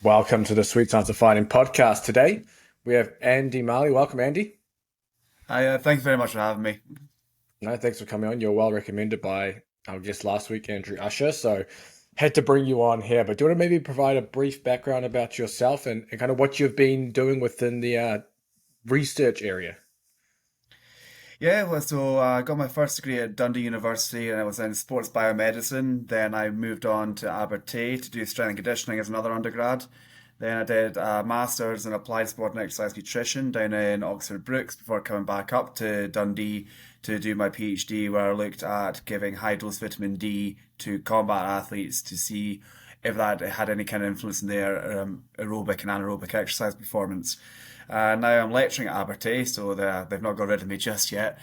Welcome to the Sweet Science of Fighting podcast. Today we have Andy Marley. Welcome, Andy. Hi, thank you very much for having me. No, thanks for coming on. You're well recommended by our guest last week, Andrew Usher. So had to bring you on here. But do you want to maybe provide a brief background about yourself and kind of what you've been doing within the research area? I got my first degree at Dundee University and I was in sports biomedicine. Then I moved on to Abertay to do strength and conditioning as another undergrad. Then I did a master's in applied sport and exercise nutrition down in Oxford Brookes before coming back up to Dundee to do my Ph.D. where I looked at giving high dose vitamin D to combat athletes to see if that had any kind of influence in their aerobic and anaerobic exercise performance. Now I'm lecturing at Abertay, so they've not got rid of me just yet.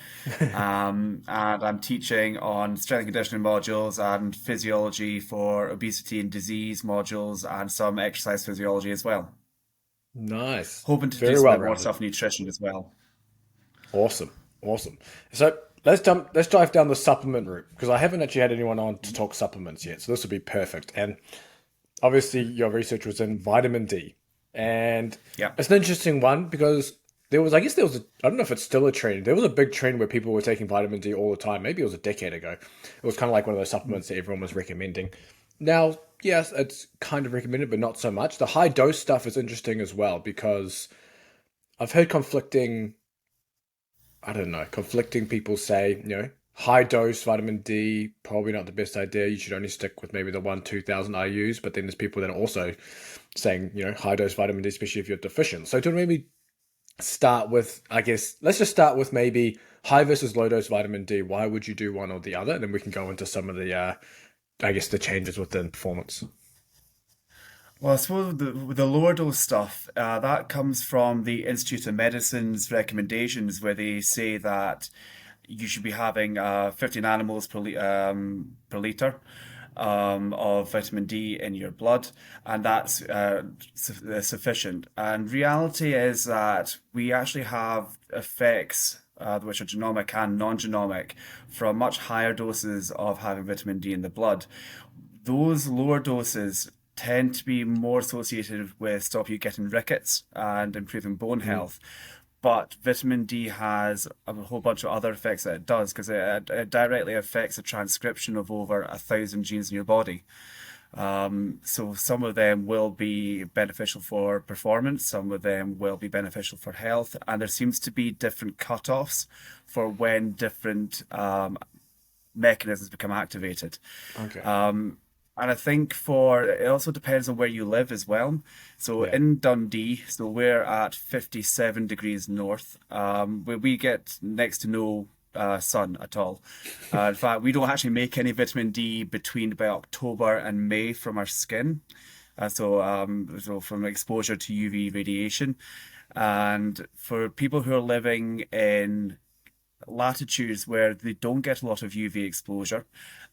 And I'm teaching on strength and conditioning modules and physiology for obesity and disease modules and some exercise physiology as well. Nice. Hoping to do Very some well bit more rounded. stuff in nutrition as well. Awesome. Awesome. So let's dive down the supplement route because I haven't actually had anyone on to talk supplements yet. So this would be perfect. And obviously your research was in vitamin D. And Yeah. it's an interesting one because I don't know if it's still a trend. There was a big trend where people were taking vitamin D all the time. Maybe it was a decade ago. It was kind of like one of those supplements that everyone was recommending. Now, yes, it's kind of recommended, but not so much. The high dose stuff is interesting as well because I've heard conflicting people say, high dose vitamin D, probably not the best idea. You should only stick with maybe the 2,000 IUs. But then there's people that are also saying, high dose vitamin D, especially if you're deficient. So to maybe start with, I guess, let's just start with maybe high versus low dose vitamin D. Why would you do one or the other? And then we can go into some of the, I guess, the changes within performance. Well, I suppose the lower dose stuff, that comes from the Institute of Medicine's recommendations where they say that you should be having 50 nanomoles per liter of vitamin D in your blood, and that's sufficient. And reality is that we actually have effects which are genomic and non-genomic from much higher doses of having vitamin D in the blood. Those lower doses tend to be more associated with stop you getting rickets and improving bone Mm, health. But vitamin D has a whole bunch of other effects that it does because it directly affects the transcription of over 1,000 genes in your body. So some of them will be beneficial for performance, some of them will be beneficial for health, and there seems to be different cutoffs for when different mechanisms become activated. okay. And I think for it also depends on where you live as well. So Yeah. in Dundee, so we're at 57 degrees north, where we get next to no sun at all. In fact, we don't actually make any vitamin D between about October and May from our skin. So from exposure to UV radiation. And for people who are living in latitudes where they don't get a lot of UV exposure,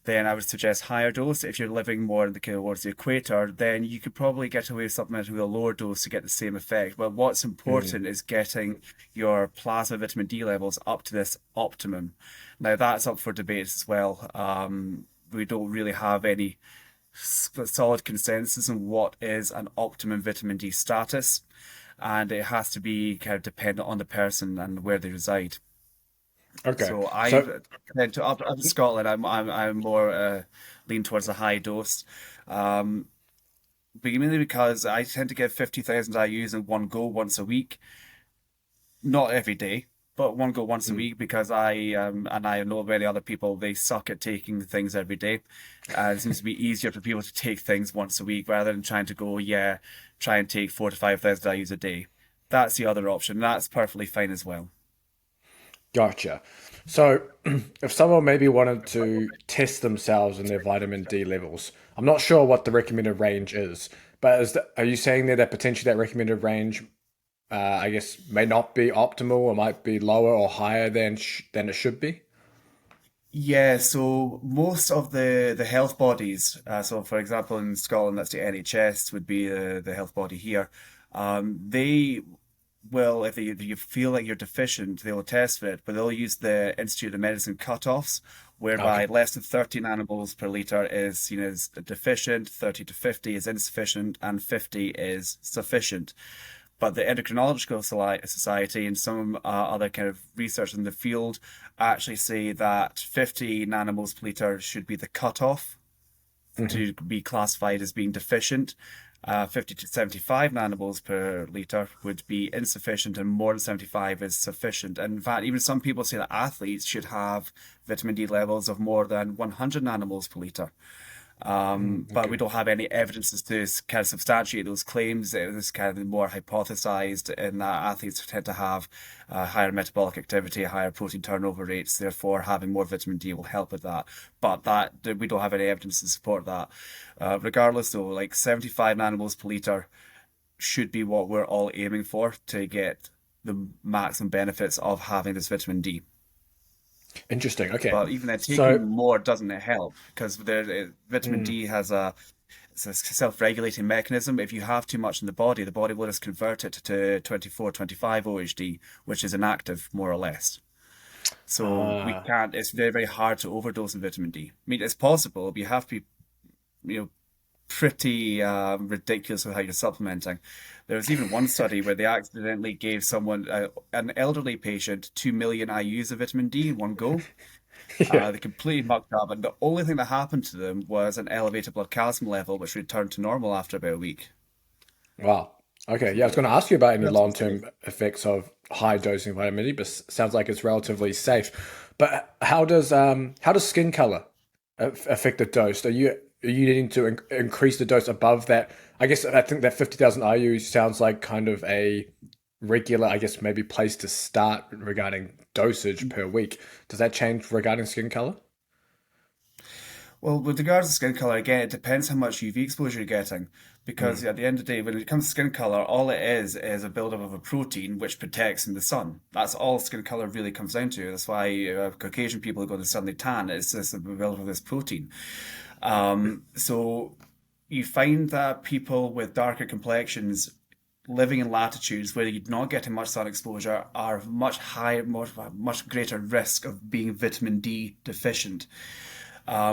then I would suggest higher dose. If you're living more in towards the equator, then you could probably get away with supplementing with a lower dose to get the same effect. But what's Mm, important is getting your plasma vitamin D levels up to this optimum. Now that's up for debate as well. We don't really have any solid consensus on what is an optimum vitamin D status, and it has to be kind of dependent on the person and where they reside. okay. So I So, tend to up in Scotland. I'm more lean towards a high dose, um, but mainly because I tend to get 50,000 IU's in one go once a week, not every day, but one go once a mm, week because and I know many other people they suck at taking things every day. It seems to be easier for people to take things once a week rather than trying to go try and take 4 to 5,000 IU's a day. That's the other option. That's perfectly fine as well. gotcha. So, if someone maybe wanted to test themselves and their vitamin D levels, I'm not sure what the recommended range is, but are you saying there that potentially that recommended range, I guess, may not be optimal or might be lower or higher than it should be? Yeah, so most of the health bodies, so for example in Scotland, that's the NHS would be the health body here. They will, if you feel like you're deficient, they will test for it, but they'll use the Institute of Medicine cutoffs, whereby Okay. less than 30 nanomoles per liter is seen as deficient, 30 to 50 is insufficient, and 50 is sufficient. But the Endocrinological Society and some other kind of research in the field actually say that 50 nanomoles per liter should be the cutoff Hmm. to be classified as being deficient. 50 to 75 nanomoles per liter would be insufficient, and more than 75 is sufficient. And in fact, even some people say that athletes should have vitamin D levels of more than 100 nanomoles per liter. But we Okay. don't have any evidences to kind of substantiate those claims. It was kind of more hypothesized in that athletes tend to have higher metabolic activity, higher protein turnover rates. Therefore, having more vitamin D will help with that. But that we don't have any evidence to support that. Regardless, though, like 75 nanomoles per liter should be what we're all aiming for to get the maximum benefits of having this vitamin D. Interesting. Okay. But even then, So, taking more doesn't help because vitamin mm, D has it's a self-regulating mechanism. If you have too much in the body will just convert it to 24, 25 OHD, which is inactive more or less. So we uh, can't, it's very, very hard to overdose in vitamin D. I mean, it's possible, but you have to be, you know, pretty ridiculous with how you're supplementing. There was even one study where they accidentally gave someone, an elderly patient, 2 million IUs of vitamin D in one go. yeah. They completely mucked up, and the only thing that happened to them was an elevated blood calcium level, which returned to normal after about a week. Wow. Okay. Yeah, I was So going to ask you about any relatively safe. long-term effects of high dosing vitamin D, but sounds like it's relatively safe. But how does skin color affect the dose? Are you needing to increase the dose above that? I guess I think that 50,000 IU sounds like kind of a regular, I guess maybe place to start regarding dosage per week. Does that change regarding skin color? Well, with regards to skin color, again, it depends how much UV exposure you're getting. Because Mm, at the end of the day, when it comes to skin color, all it is a buildup of a protein which protects from the sun. That's all skin color really comes down to. That's why Caucasian people who go to the sun they tan. It's just a buildup of this protein. So you find that people with darker complexions living in latitudes where you're not getting much sun exposure are much higher, much greater risk of being vitamin D deficient.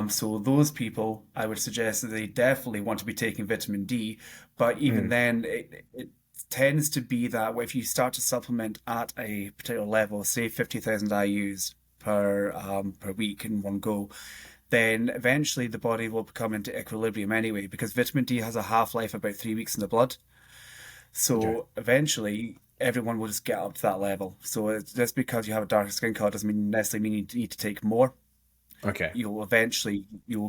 So those people, I would suggest that they definitely want to be taking vitamin D, but even mm, then, it tends to be that if you start to supplement at a particular level, say 50,000 IU's per week in one go, then eventually the body will come into equilibrium anyway, because vitamin D has a half-life about 3 weeks in the blood. okay. So eventually, everyone will just get up to that level. So it's just because you have a darker skin color doesn't necessarily mean you need to take more. Okay. You will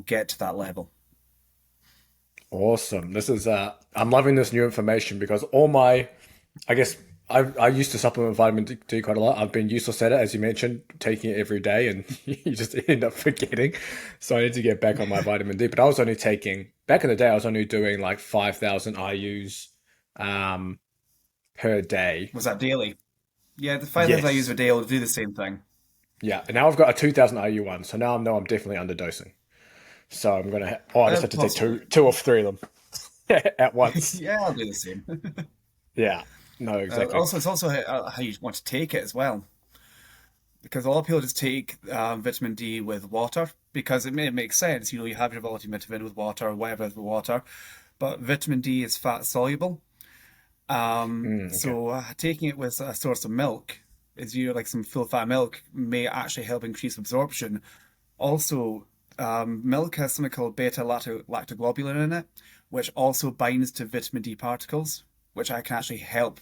get to that level. Awesome. This is I'm loving this new information because I guess I used to supplement vitamin D quite a lot. I've been useless at it, as you mentioned, taking it every day, and you just end up forgetting. So I need to get back on my vitamin D. But I was only taking back in the day. I was only doing like 5,000 IU's um, per day. Was that daily? Yeah, the 5,000 I use a Yes. day will do the same thing. Yeah. And now I've got a 2,000 IU one. So now I know I'm definitely underdosing. So I'm gonna. I just have to take Possibly. two or three of them at once. Yeah, I'll do the same. Yeah. No, exactly. Also, it's also how you want to take it as well. Because a lot of people just take vitamin D with water because it makes sense. You have your multivitamin with water or whatever with water, but vitamin D is fat soluble. Mm, okay. So taking it with a source of milk, is you like some full fat milk, may actually help increase absorption. Also, milk has something called beta lactoglobulin in it, which also binds to vitamin D particles, which I can actually help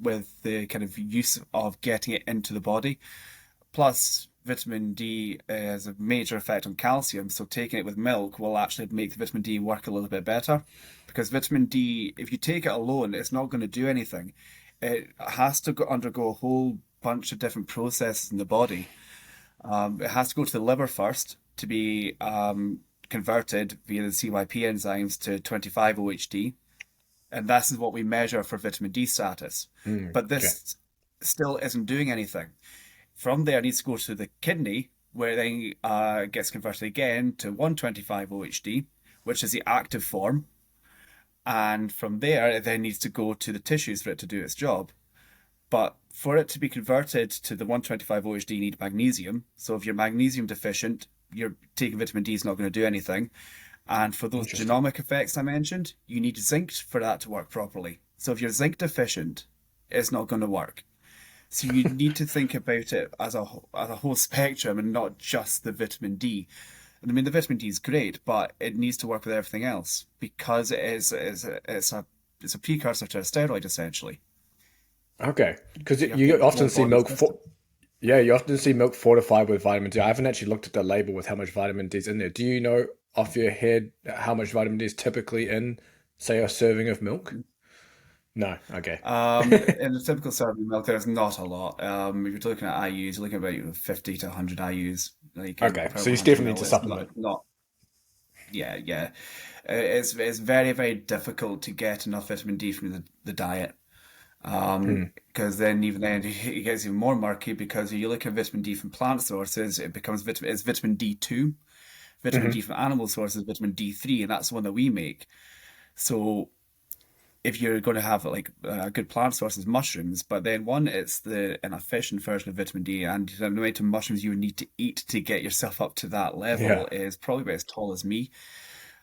with the kind of use of getting it into the body. Plus, vitamin D has a major effect on calcium, so taking it with milk will actually make the vitamin D work a little bit better. Because vitamin D, if you take it alone, it's not going to do anything. It has to undergo a whole bunch of different processes in the body. It has to go to the liver first to be converted via the CYP enzymes to 25 OHD, and this is what we measure for vitamin D status. Mm, But okay. this still isn't doing anything. From there, it needs to go to the kidney, where then it gets converted again to 125 OHD, which is the active form. And from there, it then needs to go to the tissues for it to do its job. But for it to be converted to the 125 OHD, you need magnesium. So if you're magnesium deficient, you're taking vitamin D is not going to do anything. And for those Interesting. genomic effects I mentioned, you need zinc for that to work properly. So if you're zinc deficient, it's not going to work. So you need to think about it as a whole spectrum and not just the vitamin D. And I mean, the vitamin D is great, but it needs to work with everything else because it's a precursor to a steroid essentially. Okay, because So you have to you get the often whole see body milk system. yeah, you often see milk fortified with vitamin D. I haven't actually looked at the label with how much vitamin D is in there. Do you know off your head how much vitamin D is typically in, say, a serving of milk? No. Okay. In a typical serving milk, there's not a lot. If you're looking at IUs, you're looking at about 50 to 100 IUs, like Okay. per So you 100 definitely need to mil. It's not, supplement. not, yeah, yeah. It's very, very difficult to get enough vitamin D from the diet. Hmm. Because then even then it gets even more murky because if you look at vitamin D from plant sources, it becomes it's vitamin D2. Vitamin D Hmm. from animal sources, vitamin D3, and that's the one that we make. So if you're going to have like a good plant source is mushrooms, but then one, it's an efficient version of vitamin D, and the amount of mushrooms you would need to eat to get yourself up to that level Yeah. is probably about as tall as me.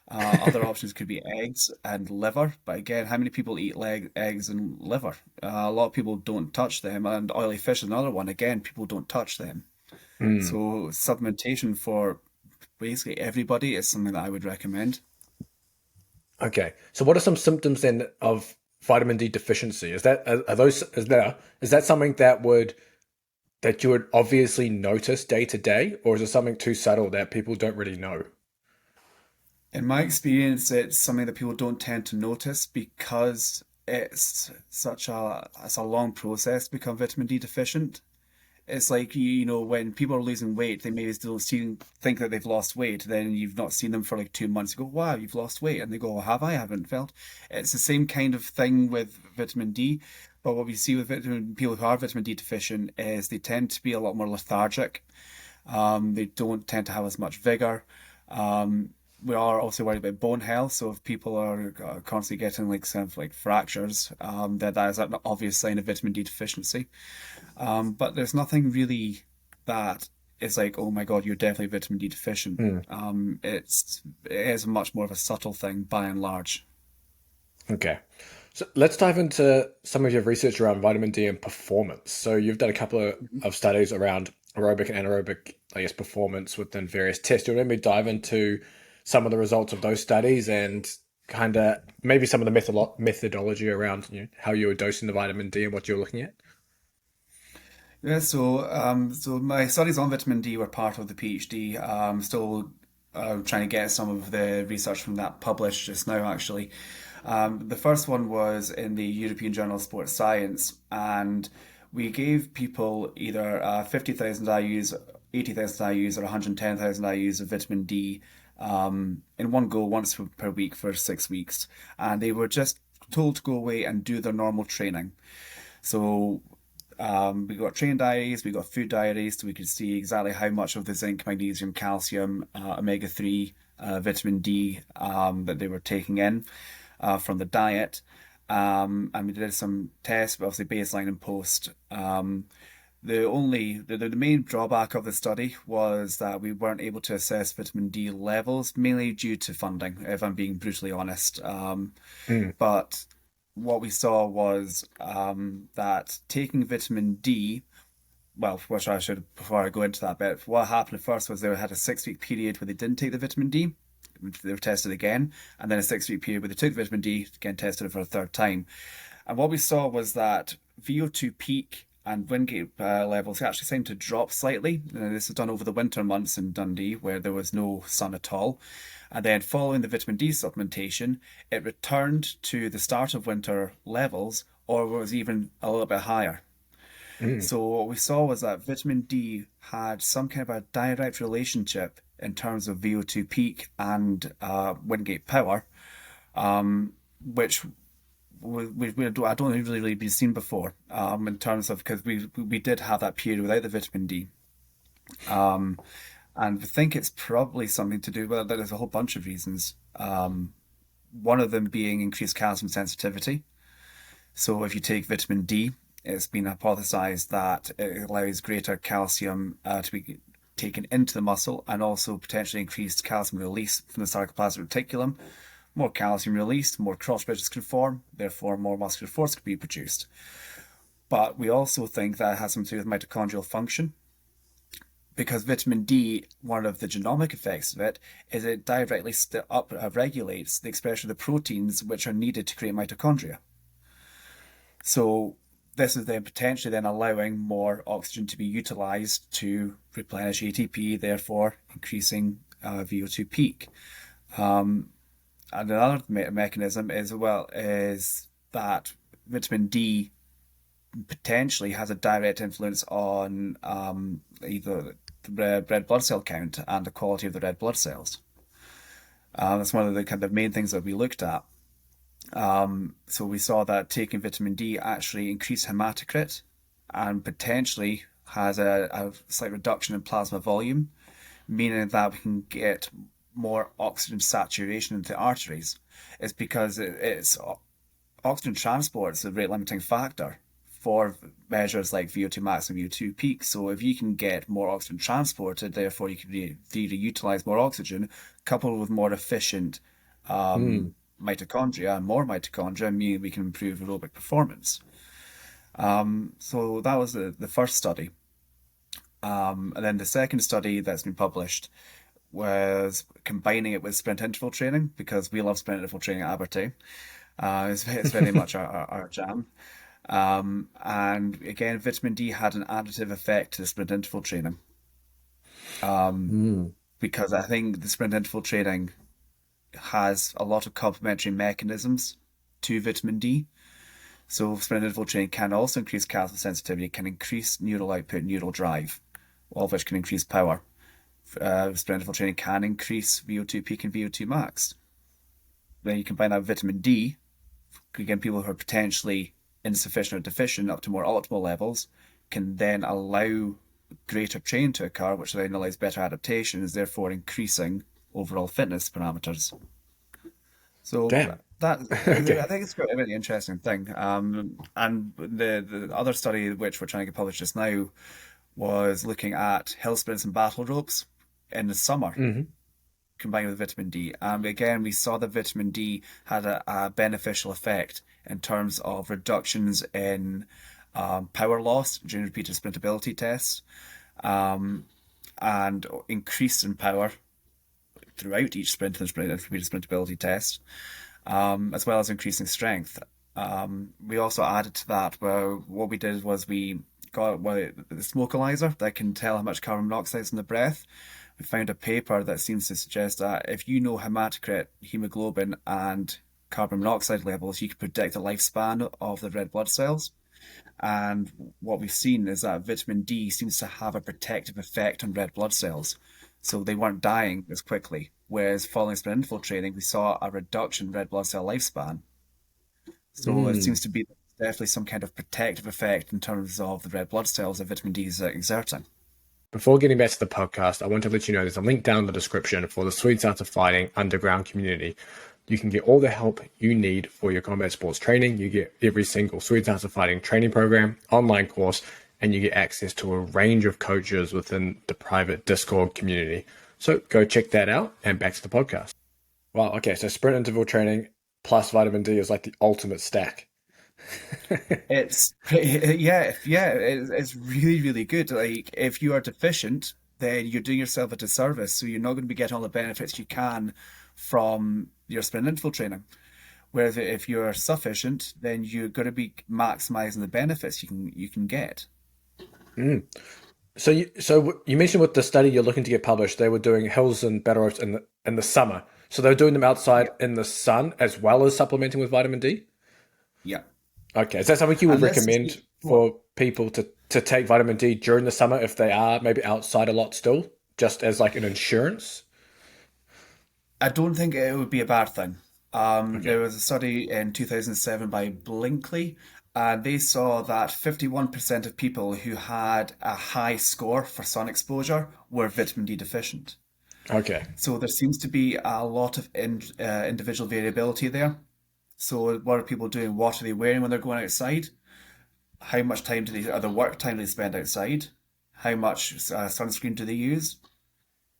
Other options could be eggs and liver, but again, how many people eat eggs and liver? A lot of people don't touch them, and oily fish is another one. Again, people don't touch them. Hmm. So supplementation for basically everybody is something that I would recommend. Okay. So what are some symptoms then of vitamin D deficiency? Are those is that something that you would obviously notice day to day, or is it something too subtle that people don't really know? In my experience, it's something that people don't tend to notice because it's a long process to become vitamin D deficient. It's like when people are losing weight, they maybe still think that they've lost weight. Then you've not seen them for like 2 months. You go, "Wow, you've lost weight," and they go, "Oh, have I? I haven't felt." It's the same kind of thing with vitamin D, but what we see with people who are vitamin D deficient is they tend to be a lot more lethargic. They don't tend to have as much vigor. We are also worried about bone health. So if people are constantly getting like kind of like fractures, that is an obvious sign of vitamin D deficiency. But there's nothing really that is like, oh my God, you're definitely vitamin D deficient. Hmm. It is much more of a subtle thing by and large. Okay. So let's dive into some of your research around vitamin D and performance. So you've done a couple of studies around aerobic and anaerobic, I guess, performance within various tests. Do you want me to dive into some of the results of those studies and kind of maybe some of the methodology around how you were dosing the vitamin D and what you were looking at? Yeah, so my studies on vitamin D were part of the PhD. Still trying to get some of the research from that published just now, actually. The first one was in the European Journal of Sports Science, and we gave people either 50,000 IUs, 80,000 IUs, or 110,000 IUs of vitamin D in one go once per week for 6 weeks. And they were just told to go away and do their normal training. So we got training diaries, we got food diaries, so we could see exactly how much of the zinc, magnesium, calcium, omega 3, vitamin D that they were taking in from the diet. And we did some tests, but obviously baseline and post. The main drawback of the study was that we weren't able to assess vitamin D levels, mainly due to funding, if I'm being brutally honest. Mm. But what we saw was that taking vitamin D, well, which I should, before I go into that bit, what happened first was they had a 6 week period where they didn't take the vitamin D. They were tested again, and then a 6 week period where they took the vitamin D, again tested it for a third time. And what we saw was that VO2 peak and Wingate levels actually seemed to drop slightly. This was done over the winter months in Dundee, where there was no sun at all. And then following the vitamin D supplementation, it returned to the start of winter levels or was even a little bit higher. Mm. So what we saw was that vitamin D had some kind of a direct relationship in terms of VO2 peak and Wingate power, which I don't think really been seen before in terms of because we did have that period without the vitamin D. Um, and we think it's probably something to do with there's a whole bunch of reasons. One of them being increased calcium sensitivity. So if you take vitamin D, it's been hypothesized that it allows greater calcium to be taken into the muscle and also potentially increased calcium release from the sarcoplasmic reticulum. More calcium released, more cross bridges can form, therefore more muscular force can be produced. But we also think that it has something to do with mitochondrial function, because vitamin D, one of the genomic effects of it is it directly regulates the expression of the proteins which are needed to create mitochondria. So this is then potentially then allowing more oxygen to be utilized to replenish ATP, therefore increasing VO2 peak. And another mechanism is that vitamin D potentially has a direct influence on either the red blood cell count and the quality of the red blood cells. That's one of the kind of main things that we looked at. So we saw that taking vitamin D actually increased hematocrit and potentially has a slight reduction in plasma volume, meaning that we can get more oxygen saturation into the arteries. It's because it's oxygen transport is the rate limiting factor for measures like VO2 max and VO2 peak. So if you can get more oxygen transported, therefore you can utilize more oxygen, coupled with more efficient mitochondria, and more mitochondria mean we can improve aerobic performance. So that was the first study. And then the second study that's been published was combining it with sprint interval training, because we love sprint interval training at Abertay. It's very much our jam. And again, vitamin D had an additive effect to the sprint interval training. Because I think the sprint interval training has a lot of complementary mechanisms to vitamin D. So sprint interval training can also increase calcium sensitivity, can increase neural output, neural drive, all of which can increase power. Sprint interval training can increase VO2 peak and VO2 max. Then you combine that with vitamin D, again, people who are potentially insufficient or deficient up to more optimal levels can then allow greater training to occur, which then allows better adaptations, therefore increasing overall fitness parameters. So Damn. that Okay. I think it's a really interesting thing. And the other study which we're trying to get published just now was looking at hill sprints and battle ropes in the summer, combined with vitamin D. And again, we saw that vitamin D had a beneficial effect in terms of reductions in power loss during repeated sprintability tests, and increase in power throughout each sprint and repeated sprintability test, as well as increasing strength. We also added to that, where what we did was we got the smokealyzer that can tell how much carbon monoxide is in the breath. We found a paper that seems to suggest that if you know hematocrit, hemoglobin, and carbon monoxide levels, you can predict the lifespan of the red blood cells. And what we've seen is that vitamin D seems to have a protective effect on red blood cells. So they weren't dying as quickly. Whereas following sprint interval training, we saw a reduction in red blood cell lifespan. So it seems to be definitely some kind of protective effect in terms of the red blood cells that vitamin D is exerting. Before getting back to the podcast, I want to let you know there's a link down in the description for the Swedes Art of Fighting underground community. You can get all the help you need for your combat sports training. You get every single Swedes Art of Fighting training program, online course, and you get access to a range of coaches within the private Discord community. So go check that out, and back to the podcast. Wow, okay, so sprint interval training plus vitamin D is like the ultimate stack. It's really, really good. Like, if you are deficient, then you're doing yourself a disservice. So you're not going to be getting all the benefits you can from your sprint interval training. Whereas if you're sufficient, then you're going to be maximizing the benefits you can get. So you mentioned with the study you're looking to get published, they were doing hills and battle ropes in the summer. So they were doing them outside Yeah, in the sun as well as supplementing with vitamin D? yeah. Okay, is that something you would And this is recommend what for people to take vitamin D during the summer if they are maybe outside a lot still, just as like an insurance? I don't think it would be a bad thing. Okay. There was a study in 2007 by Blinkley, and they saw that 51% of people who had a high score for sun exposure were vitamin D deficient. Okay. So there seems to be a lot of individual variability there. So what are people doing? What are they wearing when they're going outside? how much time do they, or the work time they spend outside, how much sunscreen do they use,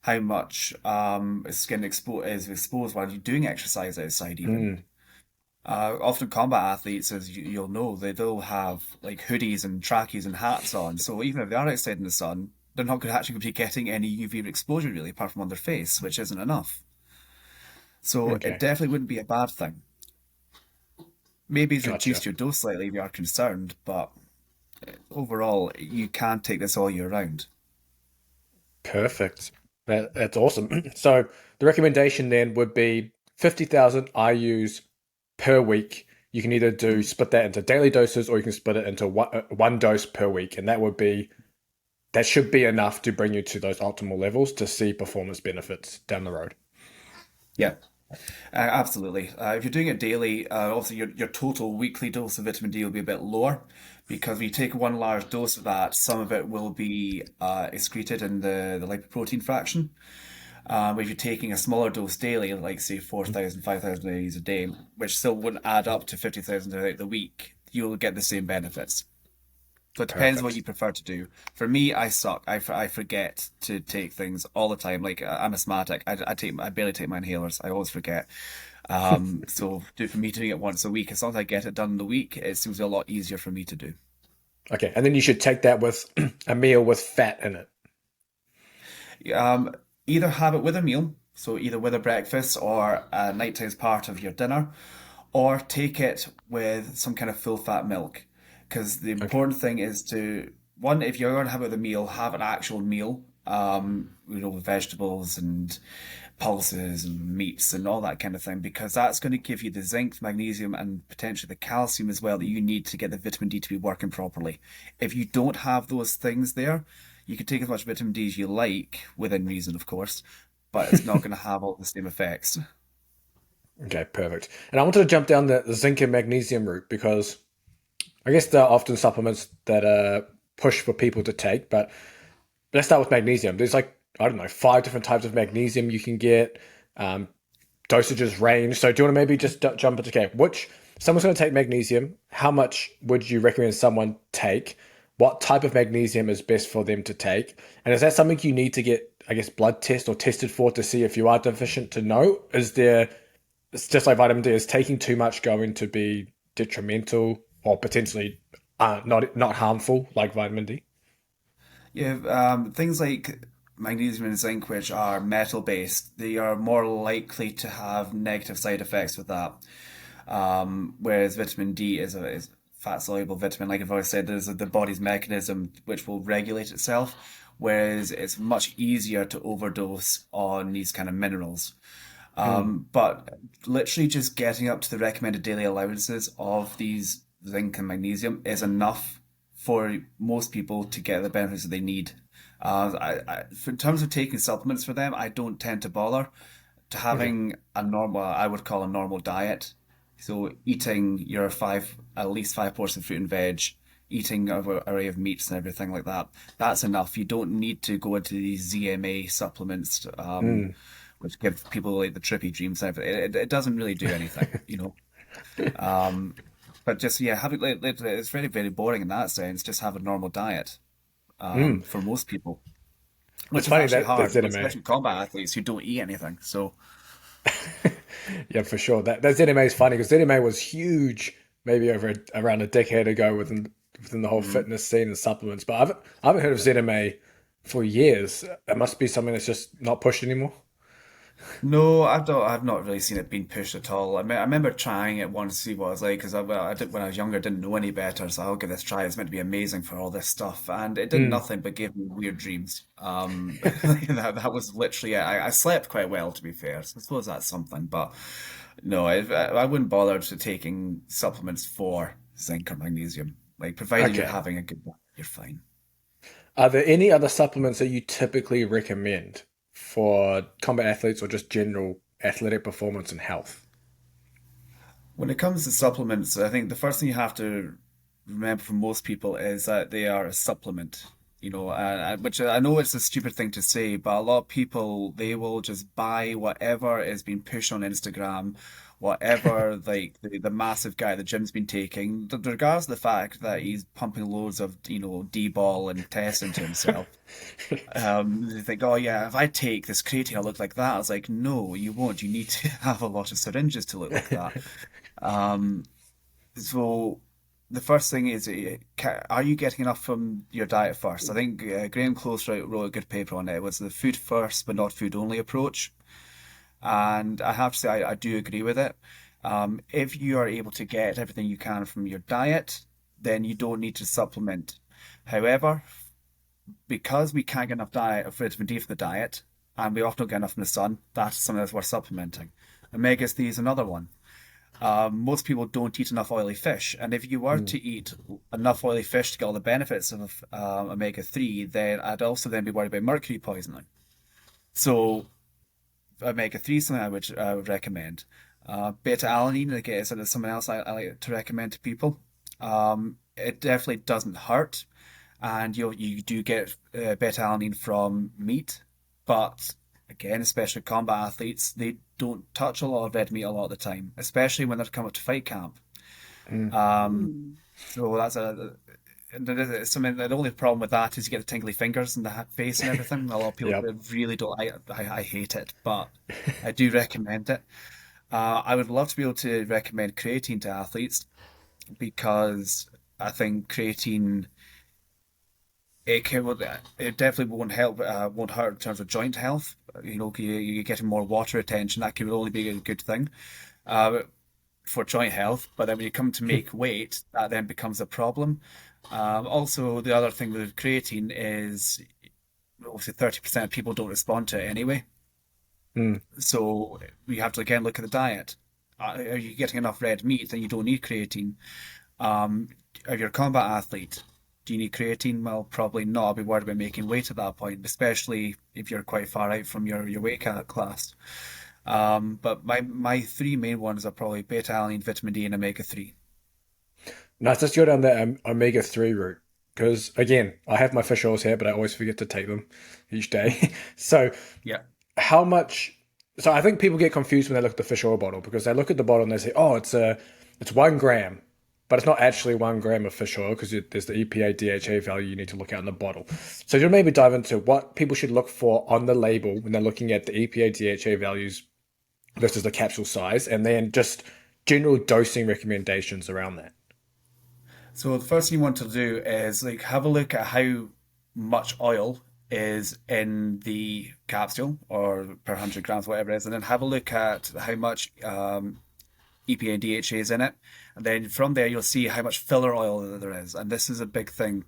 how much is exposed while you're doing exercise outside even. Mm, Often combat athletes, as you'll know, they'll have like hoodies and trackies and hats on. So even if they are outside in the sun, they're not going to actually be getting any UV exposure really, apart from on their face, which isn't enough. So it okay, definitely wouldn't be a bad thing. Maybe gotcha. reduce your dose slightly if you are concerned, but overall, you can take this all year round. Perfect. That's awesome. So the recommendation then would be 50,000 IUs per week. You can either do Mhm. split that into daily doses or you can split it into one dose per week. And that should be enough to bring you to those optimal levels to see performance benefits down the road. Yeah, absolutely. If you're doing it daily, obviously your total weekly dose of vitamin D will be a bit lower because when you take one large dose of that, some of it will be excreted in the lipoprotein fraction. If you're taking a smaller dose daily, like say 4,000, 5,000 IUs a day, which still wouldn't add up to 50,000 throughout the week, you'll get the same benefits. So it depends what Perfect. you prefer to do. For me, I suck. I forget to take things all the time. Like I'm asthmatic. I barely take my inhalers. I always forget. So for me doing it once a week, as long as I get it done in the week, it seems a lot easier for me to do. Okay. And then you should take that with a meal with fat in it. Um, Either have it with a meal, so either with a breakfast or a nighttime part of your dinner, or take it with some kind of full fat milk. Because the Okay. important thing is to, one, if you're going to have it with a meal, have an actual meal, with vegetables and pulses and meats and all that kind of thing, because that's going to give you the zinc, magnesium, and potentially the calcium as well that you need to get the vitamin D to be working properly. If you don't have those things there, you can take as much vitamin D as you like, within reason, of course, but it's not going to have all the same effects. Okay, perfect. And I wanted to jump down the zinc and magnesium route because I guess there are often supplements that are push for people to take, but let's start with magnesium. There's like, I don't know, five different types of magnesium you can get. Um, Dosages range. So do you want to maybe just jump into, okay, which someone's going to take magnesium? How much would you recommend someone take? What type of magnesium is best for them to take? And is that something you need to get, I guess, blood test or tested for to see if you are deficient to know? It's just like vitamin D, is taking too much going to be detrimental or potentially not harmful like vitamin D? Yeah, things like magnesium and zinc, which are metal based, they are more likely to have negative side effects with that. Whereas vitamin D is fat soluble vitamin, like I've always said, there's the body's mechanism which will regulate itself, whereas it's much easier to overdose on these kind of minerals. Mm, But literally just getting up to the recommended daily allowances of these zinc and magnesium is enough for most people to get the benefits that they need. In terms of taking supplements for them, I don't tend to bother. To okay. having a normal, I would call a normal diet. So eating your at least five portions of fruit and veg, eating an array of meats and everything like that, that's enough. You don't need to go into these ZMA supplements, Mm. which give people like the trippy dreams and everything. It doesn't really do anything. Um, but just yeah, having it's very very boring in that sense. Just have a normal diet Mm. for most people, It's which is funny actually that hard, ZMA. especially combat athletes who don't eat anything. So. Yeah, for sure. That ZMA is funny because ZMA was huge maybe around a decade ago within the whole mm, fitness scene and supplements. But I haven't heard of ZMA for years. It must be something that's just not pushed anymore. No, I've not really seen it being pushed at all. I remember trying it once to see what it was like because I did when I was younger, I didn't know any better, so I'll give this a try. It's meant to be amazing for all this stuff, and it did Mm. nothing but give me weird dreams. That was literally it. I slept quite well, to be fair. So I suppose that's something, but no, I wouldn't bother to taking supplements for zinc or magnesium. Like, provided you're Okay. having a good diet, you're fine. Are there any other supplements that you typically recommend for combat athletes or just general athletic performance and health? When it comes to supplements, I think the first thing you have to remember for most people is that they are a supplement. Which I know it's a stupid thing to say, but a lot of people they will just buy whatever is being pushed on Instagram whatever like the massive guy at the gym's been taking, regardless of the fact that he's pumping loads of, D-ball and tests into himself. They think, oh yeah, if I take this creatine, I'll look like that. I was like, no, you won't. You need to have a lot of syringes to look like that. Um, so the first thing is, are you getting enough from your diet first? I think Graham Close wrote a good paper on it. It was the food first, but not food only approach. And I have to say, I do agree with it. If you are able to get everything you can from your diet, then you don't need to supplement. However, because we can't get enough diet of vitamin D from the diet, and we often don't get enough from the sun, that's something that's worth supplementing. Omega 3 is another one. Most people don't eat enough oily fish, and if you were Mm. to eat enough oily fish to get all the benefits of omega 3, then I'd also then be worried about mercury poisoning. So omega 3 is something I would recommend. Beta alanine, again, is something else I like to recommend to people. It definitely doesn't hurt, and you do get beta alanine from meat, but again, especially combat athletes, they don't touch a lot of red meat a lot of the time, especially when they're coming up to fight camp. Mm. So that's it's something. The only problem with that is you get the tingly fingers and the face and everything. A lot of people Yep. really don't. I hate it, but I do recommend it. I would love to be able to recommend creatine to athletes because I think creatine it definitely won't help, won't hurt in terms of joint health. You're getting more water retention. That could only be a good thing uh, for joint health. But then when you come to make weight, that then becomes a problem. Also, the other thing with creatine is obviously 30% of people don't respond to it anyway. Mm. So we have to again look at the diet. Are you getting enough red meat? Then you don't need creatine. Um, if you're a combat athlete, do you need creatine? Well, probably not. I'd be worried about making weight at that point, especially if you're quite far out from your weight class. But my three main ones are probably beta alanine, vitamin D, and omega 3. Nice. Let's go down the omega 3 route. Because again, I have my fish oils here, but I always forget to take them each day. So, Yeah. how much? So I think people get confused when they look at the fish oil bottle because they look at the bottle and they say, "Oh, it's 1 gram," but it's not actually 1 gram of fish oil because there's the EPA DHA value you need to look at in the bottle. So you'll maybe dive into what people should look for on the label when they're looking at the EPA DHA values versus the capsule size, and then just general dosing recommendations around that. So the first thing you want to do is like have a look at how much oil is in the capsule or per 100 grams, whatever it is, and then have a look at how much EPA and DHA is in it. And then from there, you'll see how much filler oil there is. And this is a big thing.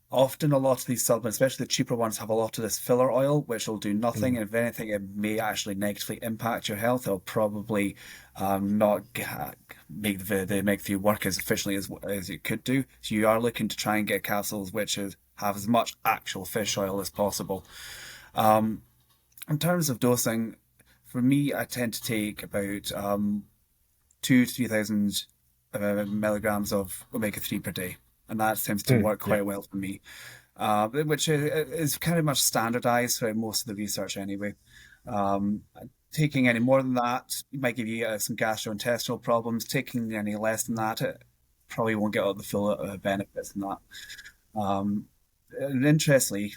Often, a lot of these supplements, especially the cheaper ones, have a lot of this filler oil, which will do nothing. Mm. And if anything, it may actually negatively impact your health. It'll probably not make you work as efficiently as it could do. So you are looking to try and get capsules have as much actual fish oil as possible. Um, in terms of dosing, for me, I tend to take about 2 to 3,000 milligrams of omega 3 per day. And that seems to Mm. work Yeah. quite well for me, which is kind of much standardized for most of the research anyway. Um, Taking any more than that might give you some gastrointestinal problems. Taking any less than that, it probably won't get all the full benefits from that. Um, and interestingly,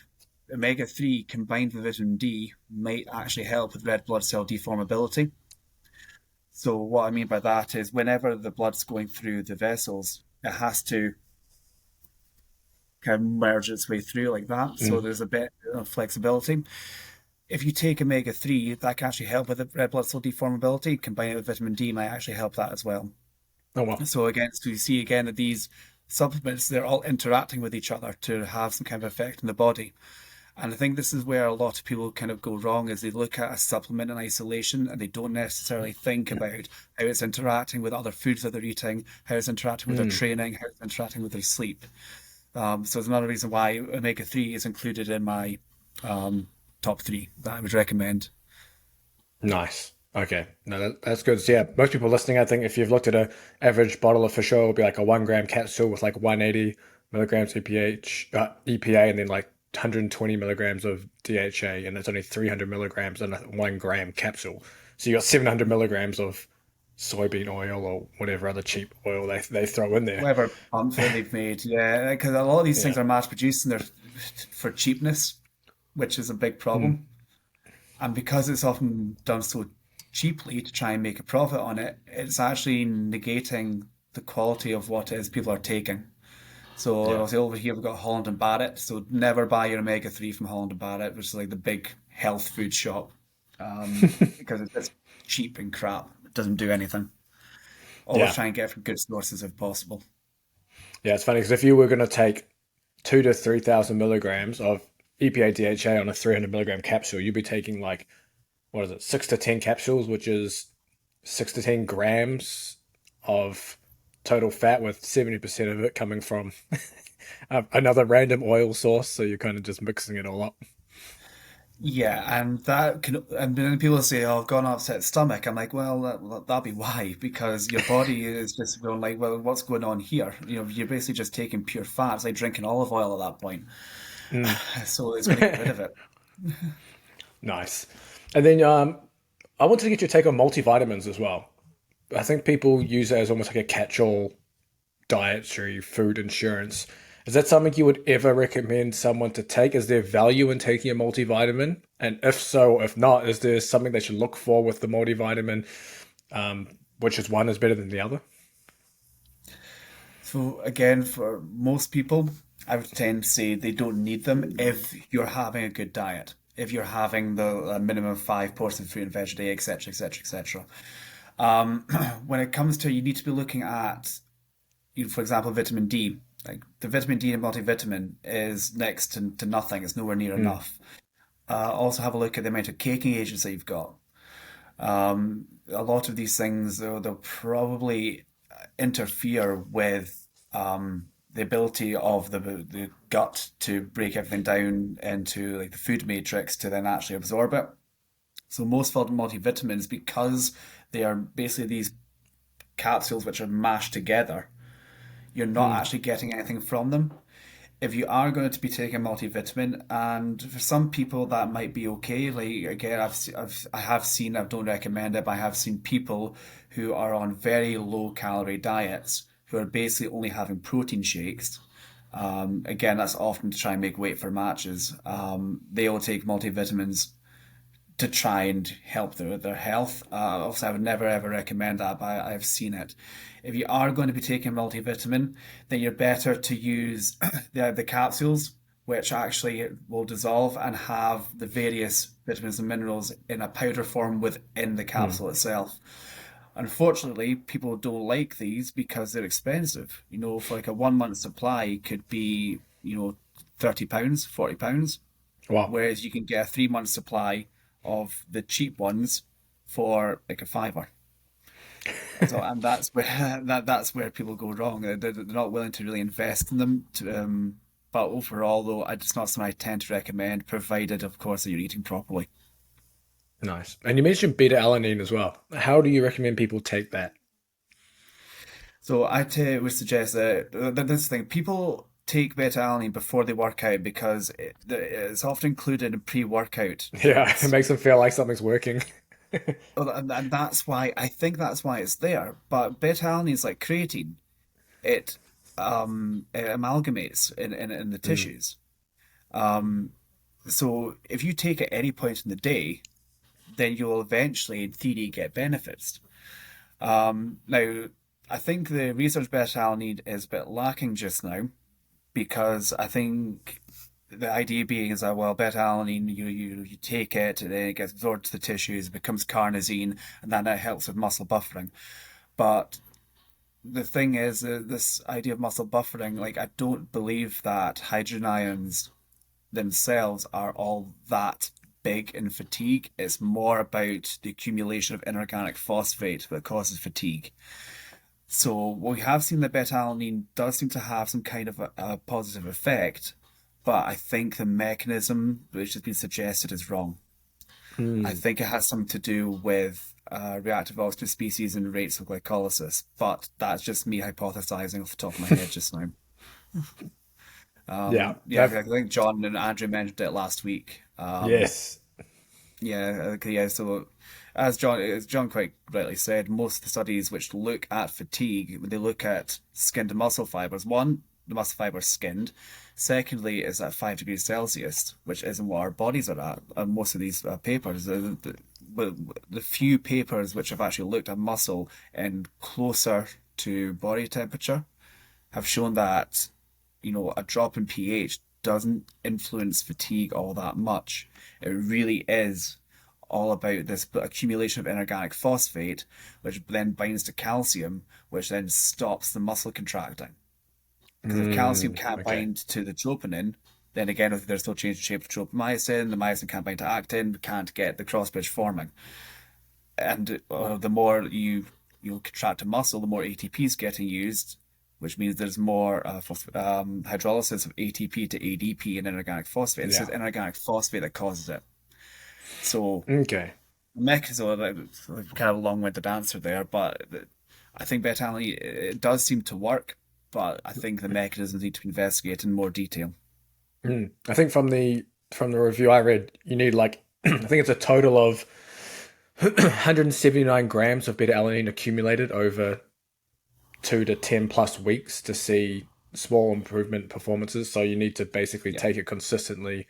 omega 3 combined with vitamin D might actually help with red blood cell deformability. So what I mean by that is whenever the blood's going through the vessels, it has to kind of merge its way through like that. So Mm. there's a bit of flexibility. If you take omega 3, that can actually help with the red blood cell deformability. Combine it with vitamin D might actually help that as well. Oh well. So again, so you see again that these supplements, they're all interacting with each other to have some kind of effect in the body. And I think this is where a lot of people kind of go wrong is they look at a supplement in isolation and they don't necessarily think about how it's interacting with other foods that they're eating, how it's interacting with their Mm. training, how it's interacting with their sleep. So it's another reason why omega 3 is included in my um, top three that I would recommend. Nice. Okay. No, that's good. So yeah, most people listening, I think if you've looked at a average bottle of fish oil, it'll be like a 1 gram capsule with like 180 milligrams EPA, and then like 120 milligrams of DHA, and it's only 300 milligrams in a 1 gram capsule. So you got 700 milligrams of soybean oil or whatever other cheap oil they throw in there. Whatever pump that they've made, yeah, because a lot of these Yeah. things are mass produced and they're for cheapness, which is a big Mm. problem. And because it's often done so cheaply to try and make a profit on it, it's actually negating the quality of what it is people are taking. So Yeah. obviously over here we've got Holland and Barrett. So never buy your omega-3 from Holland and Barrett, which is like the big health food shop, because it's just cheap and crap. It doesn't do anything. Always Yeah. try and get it from good sources if possible. Yeah, it's funny because if you were going to take 2 to 3,000 milligrams of EPA DHA on a 300 milligram capsule, you'd be taking like, what is it, 6 to 10 capsules, which is 6 to 10 grams of total fat, with 70% of it coming from another random oil source. So you're kind of just mixing it all up. Yeah, and that can, and then people say, "Oh, I've got an upset stomach." I'm like, well, that'll be why, because your body is just going like, well, what's going on here? You're basically just taking pure fat. It's like drinking olive oil at that point. Mm. So it's going to get rid of it. Nice. And then I wanted to get your take on multivitamins as well. I think people use it as almost like a catch-all dietary food insurance. Is that something you would ever recommend someone to take? Is there value in taking a multivitamin? And if so, if not, is there something they should look for with the multivitamin, which is one is better than the other? So again, for most people, I would tend to say they don't need them if you're having a good diet. If you're having the minimum of five portions of fruit and veg a day, etc., etc., etc. Um, when it comes to, you need to be looking at, for example, vitamin D. Like the vitamin D in multivitamin is next to nothing. It's nowhere near Mm, enough. Also have a look at the amount of caking agents that you've got. A lot of these things, they'll probably interfere with the ability of the gut to break everything down into like the food matrix to then actually absorb it. So most multivitamins, because they are basically these capsules which are mashed together, you're not mm, actually getting anything from them. If you are going to be taking a multivitamin, and for some people that might be okay. Like again, I have seen, I don't recommend it, but I have seen people who are on very low calorie diets who are basically only having protein shakes. Again, that's often to try and make weight for matches. They will take multivitamins to try and help their health. Obviously, I would never ever recommend that, but I've seen it. If you are going to be taking multivitamin, then you're better to use the capsules, which actually will dissolve and have the various vitamins and minerals in a powder form within the mm. capsule itself. Unfortunately, people don't like these because they're expensive. For like a 1 month supply could be, £30, £40, Wow. whereas you can get a 3 month supply of the cheap ones for like a fiver. So, and that's where that's where people go wrong. They're not willing to really invest in them. But overall, though, it's not something I tend to recommend, provided, of course, that you're eating properly. Nice. And you mentioned beta alanine as well. How do you recommend people take that? So would suggest that this thing people take beta alanine before they work out because it's often included in pre-workout Yeah, it drinks. makes them feel like something's working. Well, and that's why I think that's why it's there. But beta alanine is like creatine. It amalgamates in the Mm, tissues. Um, so if you take it at any point in the day, then you'll eventually, in theory, get benefits. Now, I think the research beta alanine is a bit lacking just now because I think the idea being is that, well, beta alanine, you take it and then it gets absorbed to the tissues, it becomes carnosine, and then that helps with muscle buffering. But the thing is, this idea of muscle buffering, like, I don't believe that hydrogen ions themselves are all that big in fatigue. It's more about the accumulation of inorganic phosphate that causes fatigue. So we have seen that beta-alanine does seem to have some kind of a positive effect, but I think the mechanism which has been suggested is wrong. I mm. think it has something to do with reactive oxygen species and rates of glycolysis, but that's just me hypothesizing off the top of my head just now. Yeah, Yeah, I think John and Andrew mentioned it last week. yes. Yeah, okay, yeah. So, as John quite rightly said, most of the studies which look at fatigue, they look at skinned muscle fibers. One, the muscle fibers skinned. Secondly, is at 5 degrees Celsius, which isn't what our bodies are at. And most of these papers, the few papers which have actually looked at muscle and closer to body temperature have shown that, a drop in pH doesn't influence fatigue all that much. It really is all about this accumulation of inorganic phosphate, which then binds to calcium, which then stops the muscle contracting. Because if calcium can't Okay. bind to the troponin, then again, if there's no change in shape of tropomyosin, the myosin can't bind to actin, can't get the cross bridge forming. And the more you contract a muscle, the more ATP is getting used, which means there's more hydrolysis of ATP to ADP and inorganic phosphate. It's Yeah. just inorganic phosphate that causes it. So, Okay. so kind of a long-winded answer there, but I think beta-alanine it does seem to work, but I think the mechanisms need to be investigated in more detail. I think from the review I read, you need like I think it's a total of 179 grams of beta alanine accumulated over 2 to 10 plus weeks to see small improvement performances. So you need to basically Yeah. take it consistently.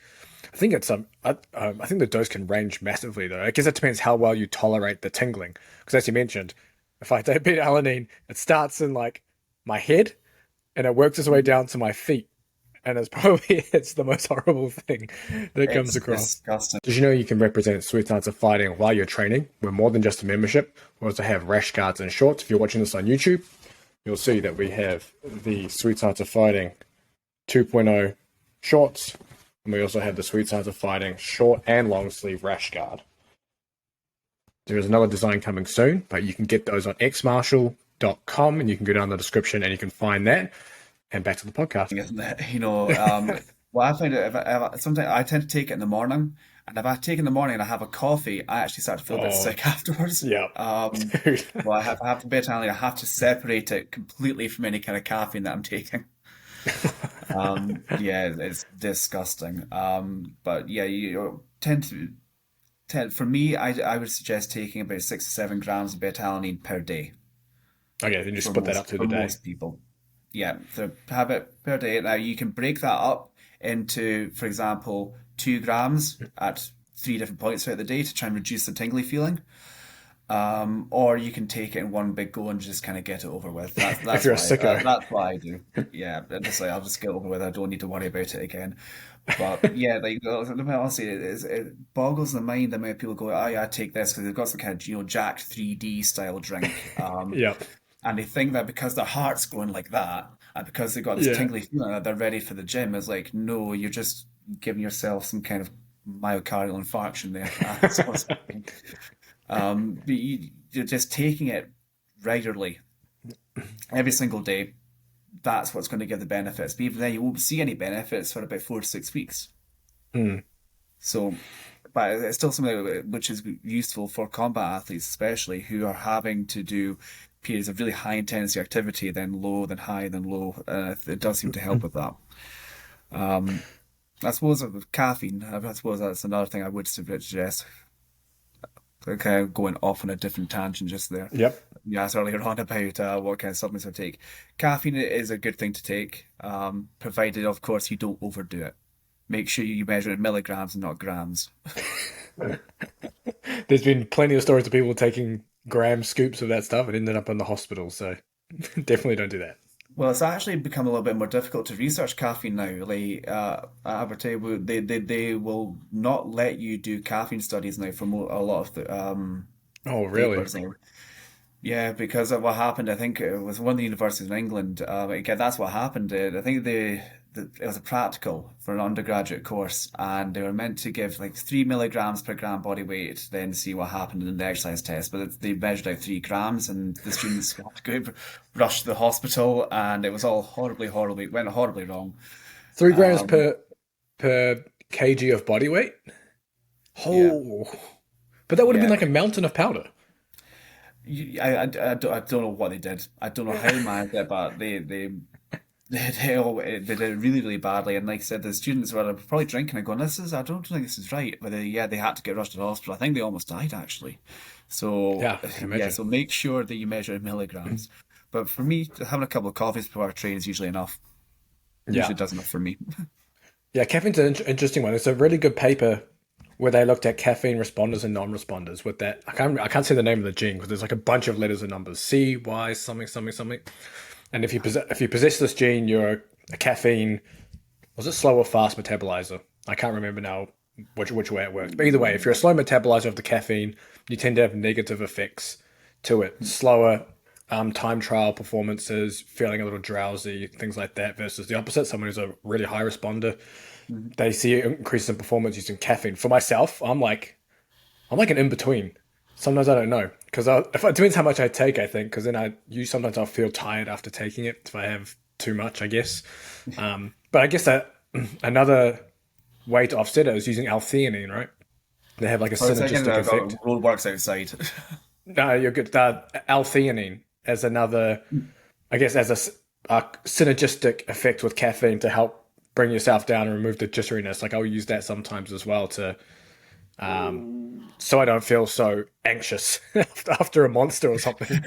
I think it's I think the dose can range massively though. I guess it depends how well you tolerate the tingling. Because as you mentioned, if I take beta alanine, it starts in like my head and it works its way Mhm. down to my feet, and it's the most horrible thing that comes It's across. disgusting. Did you know you can represent Sweet Science of Fighting while you're training? We're more than just a membership. We also have rash guards and shorts. If you're watching this on YouTube, you'll see that we have the Sweet Science of Fighting 2.0 shorts, and we also have the Sweet Science of Fighting short and long sleeve rash guard. There is another design coming soon, but you can get those on xmarshall.com, and you can go down in the description and you can find that. And back to the podcast. Isn't it? Well, I find it sometimes I tend to take it in the morning, and if I take it in the morning and I have a coffee, I actually start to feel a bit Oh, sick afterwards. yeah. Dude. Well, I have to be Italian. I have to separate it completely from any kind of caffeine that I'm taking. Yeah, it's disgusting. But yeah, you tend for me, I would suggest taking about 6 to 7 grams of beta-alanine per day Okay, then you split that up through for the day. most people. Yeah, so have it per day. Now you can break that up into, for example, 2 grams at three different points throughout the day to try and reduce the tingly feeling. Or you can take it in one big go and just kind of get it over with. If you're a sicko. That's what I do. Yeah, just like I'll just get over with it. I don't need to worry about it again. But yeah, like honestly, it boggles the mind the amount of people go, oh yeah, I take this because they've got some kind of Jack 3D style drink. Yep. And they think that because their heart's going like that, and because they've got this Yeah. tingly feeling that they're ready for the gym, is like, no, you're just giving yourself some kind of myocardial infarction there. That's what's happening. But you're just taking it regularly every single day. That's what's going to give the benefits. But even then, you won't see any benefits for about 4 to 6 weeks. Mm. So, but it's still something which is useful for combat athletes, especially who are having to do periods of really high intensity activity, then low, then high, then low. It does seem to help with that. Um, I suppose with caffeine, I suppose that's another thing I would suggest. Kind of going off on a different tangent just there. Yep. You asked earlier on about what kind of supplements I take. Caffeine is a good thing to take, provided, of course, you don't overdo it. Make sure you measure in milligrams and not grams. There's been plenty of stories of people taking gram scoops of that stuff and ended up in the hospital. So definitely don't do that. Well, it's actually become a little bit more difficult to research caffeine now. Like Abertay, they will not let you do caffeine studies now for a lot of the Oh, really? papers now. Yeah, because of what happened, I think it was one of the universities in England. Again, that's what happened. I think it was a practical for an undergraduate course, and they were meant to give like 3 milligrams per gram body weight, then see what happened in the exercise test. But they measured out 3 grams, and the students had to go rush to the hospital, and it was all went horribly wrong. 3 grams Um, per kg of body weight. yeah, Oh, but that would have been yeah. like a mountain of powder. I don't know what they did. I don't know how they managed it, but they They did it really, really badly. And like I said, the students were probably drinking and going, I don't think this is right. But they had to get rushed to the hospital. I think they almost died actually. So, Yeah, I can yeah, imagine. so make sure that you measure in milligrams. But for me, having a couple of coffees before I train is usually enough. Yeah. Usually does enough for me. Yeah, caffeine's an interesting one. It's a really good paper where they looked at caffeine responders and non-responders with that. I can't say the name of the gene because there's like a bunch of letters and numbers. C, Y, something, something, something. And if you possess this gene, you're a caffeine, was it slow or fast metabolizer? I can't remember now which way it works. But either way, if you're a slow metabolizer of the caffeine, you tend to have negative effects to it. Slower time trial performances, feeling a little drowsy, things like that, versus the opposite, someone who's a really high responder. Mhm. They see an increase in performance using caffeine. For myself, I'm like an in between. Sometimes I don't know because if it depends how much I take. I think because then sometimes I'll feel tired after taking it if I have too much. I guess, but I guess that another way to offset it is using L-theanine, right? They have like a For a second, synergistic I've got effect. roadworks outside. No, you're good. L-theanine as another, I guess, as a synergistic effect with caffeine to help bring yourself down and remove the jitteriness. Like I'll use that sometimes as well to so I don't feel so anxious after a monster or something.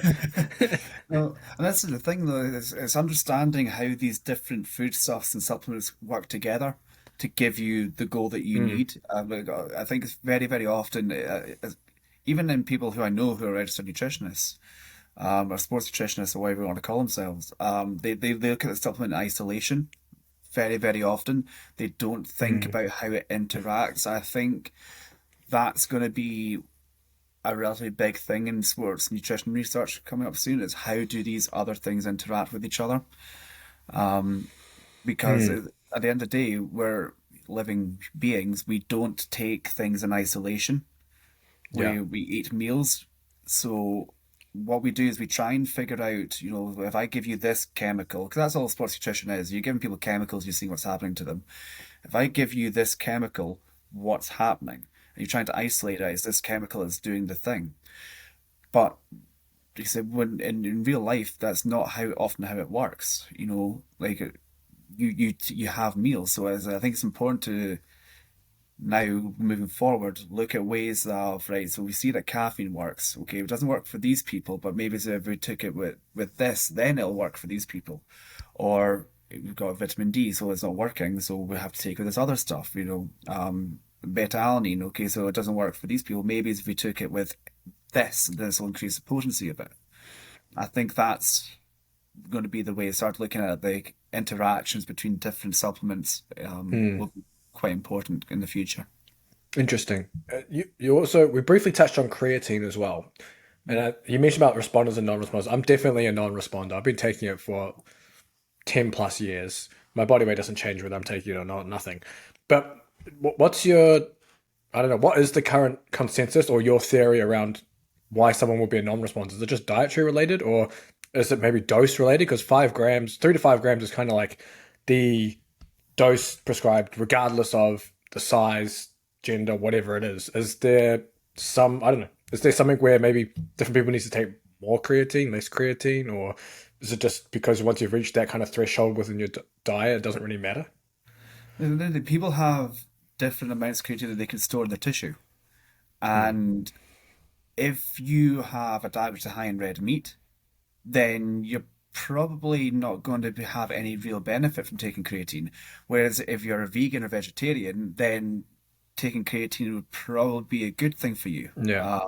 Well, and that's the thing, though, is understanding how these different foodstuffs and supplements work together to give you the goal that you Mm, need. I think it's very, very often, even in people who I know who are registered nutritionists, or sports nutritionists, or whatever you want to call themselves, they look at the supplement in isolation very, very often. They don't think mm, about how it interacts. I think that's going to be a relatively big thing in sports nutrition research coming up soon is how do these other things interact with each other? Because mm. at the end of the day, we're living beings. We don't take things in isolation. Yeah. We eat meals. So what we do is we try and figure out, if I give you this chemical, because that's all sports nutrition is. You're giving people chemicals, you're seeing what's happening to them. If I give you this chemical, what's happening? And you're trying to isolate it as this chemical is doing the thing. But he said when in real life, that's not how it works. Like you have meals. So as I think it's important to now moving forward, look at ways of right. So we see that caffeine works. Okay, it doesn't work for these people, but maybe if we took it with this, then it'll work for these people. Or we've got vitamin D, so it's not working, so we have to take with this other stuff. Beta alanine. Okay, so it doesn't work for these people. Maybe if we took it with this will increase the potency of it. I think that's going to be the way to start looking at the interactions between different supplements. Mm. Will be quite important in the future. Interesting. You also we briefly touched on creatine as well, and you mentioned about responders and non-responders. I'm definitely a non-responder. I've been taking it for 10 plus years. My body weight doesn't change whether I'm taking it or not. Nothing. But what's your I don't know. What is the current consensus or your theory around why someone would be a non-responder? Is it just dietary related, or is it maybe dose related? Because 5 grams, 3 to 5 grams, is kind of like the dose prescribed, regardless of the size, gender, whatever it is. Is there some? I don't know. Is there something where maybe different people need to take more creatine, less creatine, or is it just because once you've reached that kind of threshold within your diet, it doesn't really matter? The people have different amounts of creatine that they can store in their tissue. Mm. And if you have a diet which is high in red meat, then you're probably not going to have any real benefit from taking creatine. Whereas if you're a vegan or vegetarian, then taking creatine would probably be a good thing for you. Yeah.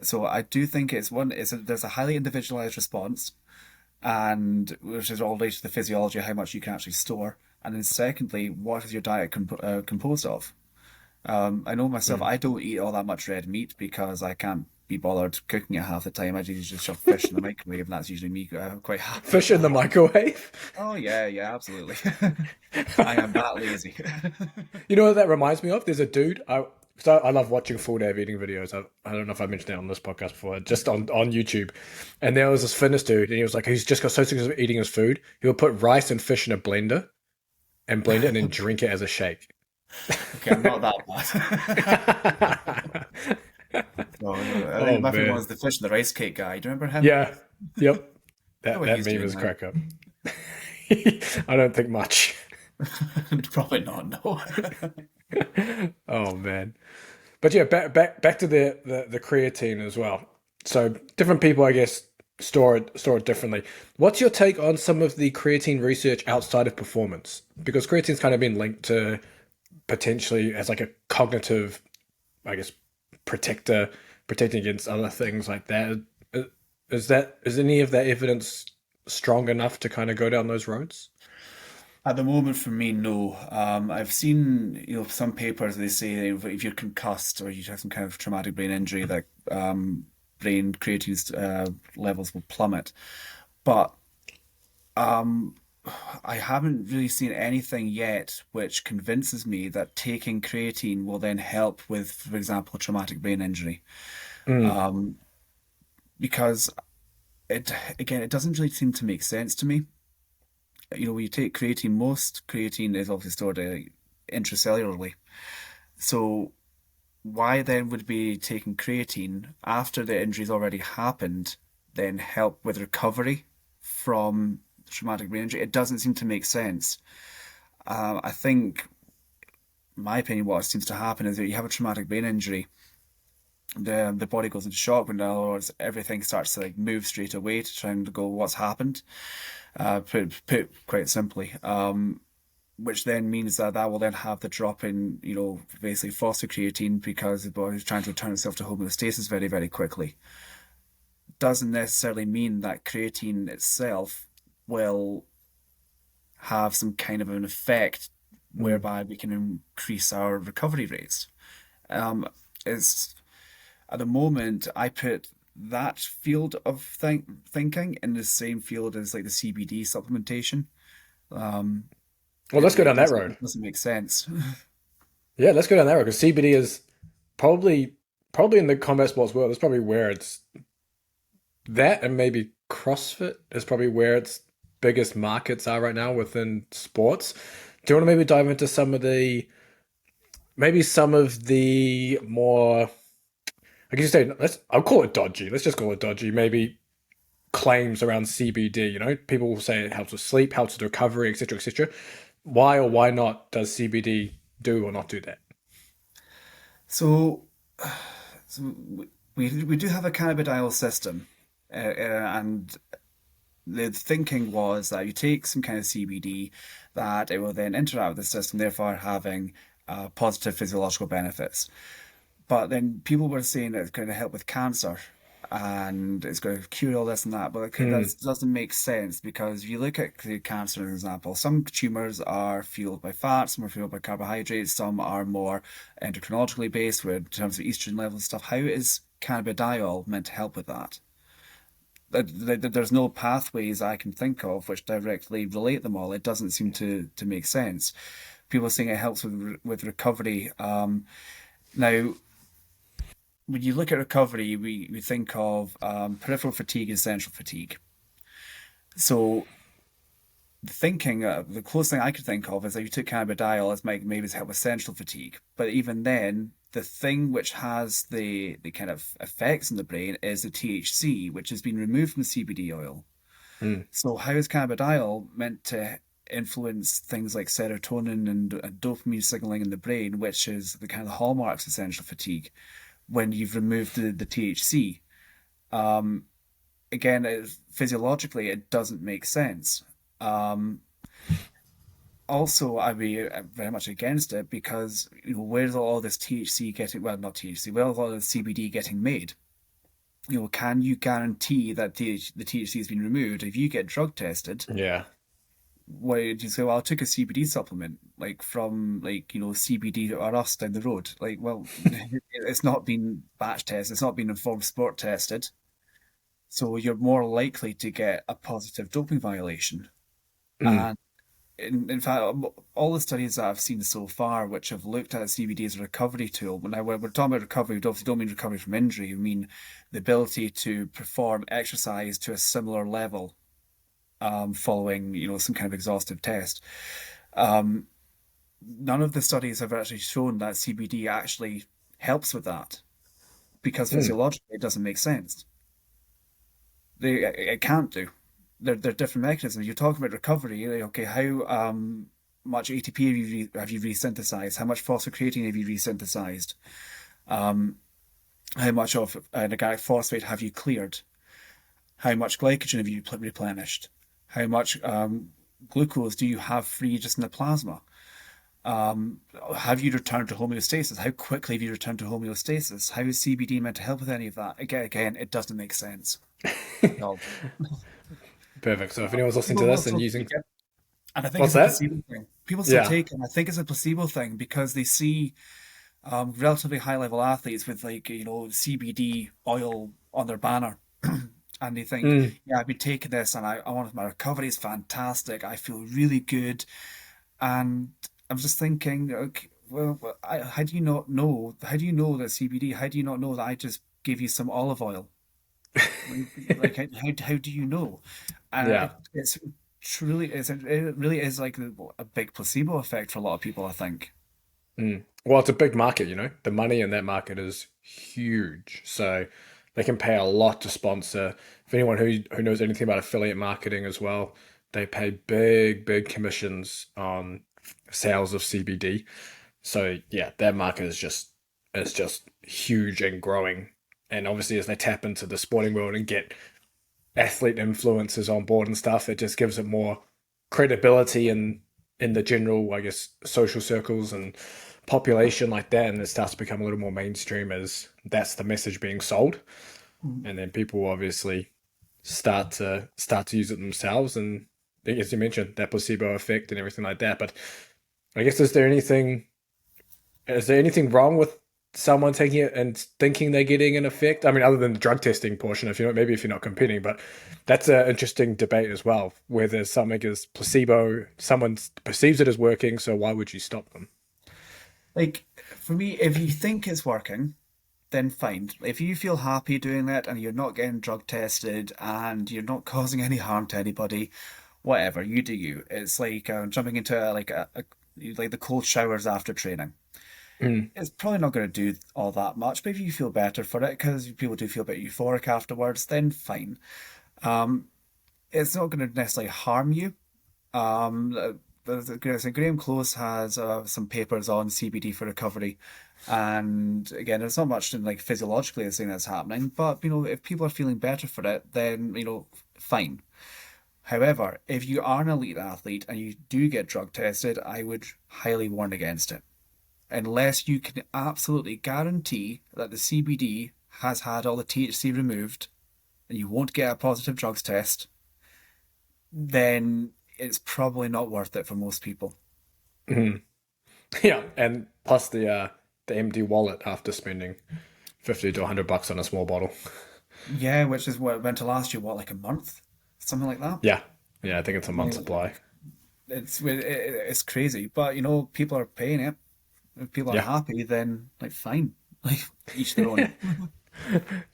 So I do think there's a highly individualized response, and which is all related to the physiology of how much you can actually store. And then secondly, what is your diet composed of? I know myself, Mm. I don't eat all that much red meat because I can't be bothered cooking it half the time. I usually just shove fish in the microwave, and that's usually me quite happy with Fish in the that. microwave. Oh yeah, yeah, absolutely. I am that lazy. You know what that reminds me of? There's a dude. I love watching full day of eating videos. I don't know if I mentioned it on this podcast before, just on YouTube. And there was this fitness dude, and he was like, he's just got so sick of eating his food, he would put rice and fish in a blender and blend it and then drink it as a shake. Okay, I'm not that bad. No, no, I think Oh my favorite one man, was the fish and the rice cake guy. Do you remember him? yeah, yep. I know That what that he's meme doing is now. crack up. I don't think much. Probably not, no. Oh man. But yeah, back to the creatine as well. So different people, I guess, store it differently. What's your take on some of the creatine research outside of performance? Because creatine's kind of been linked to potentially as like a cognitive, I guess, protector, protecting against other things like that. Is any of that evidence strong enough to kind of go down those roads? At the moment, for me, no. I've seen, some papers they say if you're concussed or you have some kind of traumatic brain injury, that brain creatine levels will plummet. But um, I haven't really seen anything yet which convinces me that taking creatine will then help with, for example, traumatic brain injury. Mm, Um, because it again, it doesn't really seem to make sense to me. When you take creatine, most creatine is obviously stored intracellularly. So why then would be taking creatine after the injury's already happened, then help with recovery from traumatic brain injury? It doesn't seem to make sense. I think, in my opinion, what seems to happen is that you have a traumatic brain injury, the body goes into shock, when in other words, everything starts to like move straight away to try and go, what's happened? Put quite simply. Which then means that will then have the drop in, basically phosphocreatine because the body is trying to return itself to homeostasis very, very quickly. Doesn't necessarily mean that creatine itself will have some kind of an effect mm. whereby we can increase our recovery rates. Um, it's At the moment, I put that field of thinking in the same field as like the CBD supplementation. Um, Well, let's go down that road. it doesn't make sense. Yeah, let's go down that road because CBD is probably probably in the combat sports world. That's probably where it's that, and maybe CrossFit is probably where its biggest markets are right now within sports. Do you want to maybe dive into some of the more, I guess you say, I'll call it dodgy. Let's just call it dodgy. Maybe claims around CBD. People will say it helps with sleep, helps with recovery, etc., etc. Why or why not does CBD do or not do that? So, so we do have a cannabidiol system, and the thinking was that you take some kind of CBD, that it will then interact with the system, therefore having positive physiological benefits. But then people were saying that it's going to help with cancer and it's going to cure all this and that. But okay, that Mm, doesn't make sense because if you look at cancer, as an example, some tumors are fueled by fat, some are fueled by carbohydrates, some are more endocrinologically based, where in terms of estrogen levels and stuff. How is cannabidiol meant to help with that? There's no pathways I can think of which directly relate them all. It doesn't seem to make sense. People are saying it helps with recovery. Now, when you look at recovery, we think of peripheral fatigue and central fatigue. So the closest thing I could think of is that you took cannabidiol as might maybe help with central fatigue. But even then, the thing which has the kind of effects in the brain is the THC, which has been removed from the CBD oil. mm, So how is cannabidiol meant to influence things like serotonin and dopamine signaling in the brain, which is the kind of hallmarks of central fatigue, when you've removed the THC? Um, Again, physiologically, it doesn't make sense. Um, Also, I'd be very much against it because where's all this THC getting? Well, not THC. Where's all this CBD getting made? Can you guarantee that the THC has been removed? If you get drug tested, yeah. why do you say, "Well, I took a CBD supplement, like from CBD or us down the road"? Like, well, it's not been batch tested. It's not been informed sport tested. So you're more likely to get a positive doping violation. Mm, And in fact, all the studies that I've seen so far, which have looked at CBD as a recovery tool, now when we're talking about recovery, we obviously don't mean recovery from injury. We mean the ability to perform exercise to a similar level, following some kind of exhaustive test. Um, None of the studies have actually shown that CBD actually helps with that because mm. physiologically it doesn't make sense. It can't do. they're different mechanisms. You're talking about recovery. Okay, how much ATP have you resynthesized? How much phosphocreatine have you resynthesized? Um, how much of an organic phosphate have you cleared? How much glycogen have you replenished? How much glucose do you have free just in the plasma? Um, have you returned to homeostasis? How quickly have you returned to homeostasis? How is CBD meant to help with any of that? Again, it doesn't make sense at all. Perfect. So if anyone's listening to People will this and still using, take it, and I think what's it's a that? placebo thing. People still Yeah. take it, and I think it's a placebo thing because they see relatively high level athletes with CBD oil on their banner. And they think, Mm, yeah, I've been taking this and I want my recovery is fantastic. I feel really good. And I'm just thinking, okay, how do you not know? How do you know that CBD? How do you not know that I just gave you some olive oil? Like, how do you know? And yeah. it's truly, it really is like a big placebo effect for a lot of people, I think. Mm. Well, it's a big market, you know. The money in that market is huge. So they can pay a lot to sponsor. If anyone who knows anything about affiliate marketing as well, they pay big commissions on sales of CBD. So yeah, their market is just huge and growing. And obviously as they tap into the sporting world and get athlete influencers on board and stuff, it just gives it more credibility in the general, I guess, social circles and population like that, and it starts to become a little more mainstream as that's the message being sold, Mm. and then people obviously start to use it themselves, and as you mentioned, that placebo effect and everything like that. But I guess is there anything wrong with someone taking it and thinking they're getting an effect? I mean, other than the drug testing portion, if you're not, maybe if you're not competing, but that's an interesting debate as well. Whether something is placebo, someone perceives it as working, so why would you stop them? Like for me, if you think it's working, then fine. If you feel happy doing that and you're not getting drug tested and you're not causing any harm to anybody, whatever, you do you. It's like jumping into like the cold showers after training. Mm, It's probably not going to do all that much, but if you feel better for it, because people do feel a bit euphoric afterwards, then fine. Um, it's not going to necessarily harm you. Graham Close has some papers on CBD for recovery, and again, there's not much in like physiologically the thing that's happening, but if people are feeling better for it, then fine. However, if you are an elite athlete and you do get drug tested, I would highly warn against it, unless you can absolutely guarantee that the CBD has had all the THC removed and you won't get a positive drugs test, then it's probably not worth it for most people. mm. Yeah, and plus the empty wallet after spending 50 to $100 on a small bottle. Yeah, which is what it went to last year, what, like a month? Something like that. Yeah, yeah, I think it's a month Yeah, supply. it's crazy, but people are paying it. If people are Yeah. happy, then like fine, like each their own.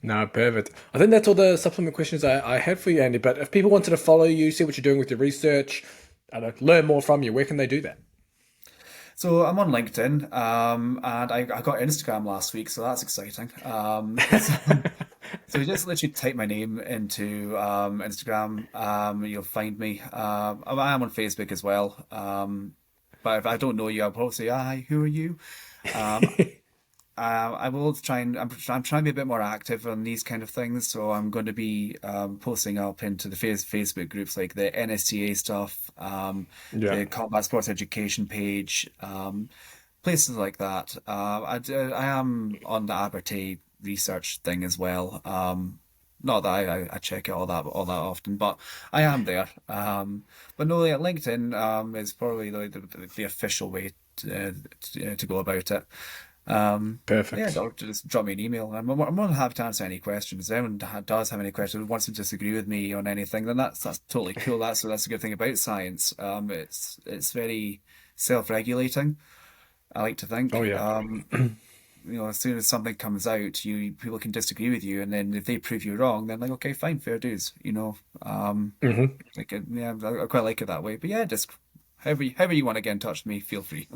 No, perfect. I think that's all the supplement questions I had for you, Andy. But if people wanted to follow you, see what you're doing with your research, I don't know, learn more from you, where can they do that? So I'm on LinkedIn, and I got Instagram last week, so that's exciting. So you just literally type my name into Instagram, you'll find me. I am on Facebook as well. But if I don't know you, I'll probably say, "Hi, who are you?" Um, I will try and I'm trying to be a bit more active on these kind of things. So I'm going to be posting up into the Facebook groups like the NSCA stuff, Yeah. the Combat Sports Education page, places like that. I am on the Abertay research thing as well. Not that I check it all that often, but I am there. But no, yeah, LinkedIn is probably the official way to go about it. Yeah, Perfect. or just drop me an email. I'm more than happy to answer any questions. If anyone does have any questions, wants to disagree with me on anything, then that's totally cool. That's a good thing about science. It's very self-regulating. I like to Oh think. yeah. As soon as something comes out, you people can disagree with you, and then if they prove you wrong, then like okay, fine, fair dues. Hmm. Yeah, I quite like it that way. But yeah, just however you want to get in touch with me, feel free.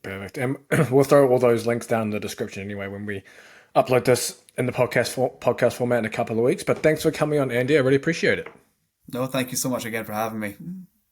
Perfect. And we'll throw all those links down in the description anyway when we upload this in the podcast format in a couple of weeks. But thanks for coming on, Andy. I really appreciate it. No, thank you so much again for having me.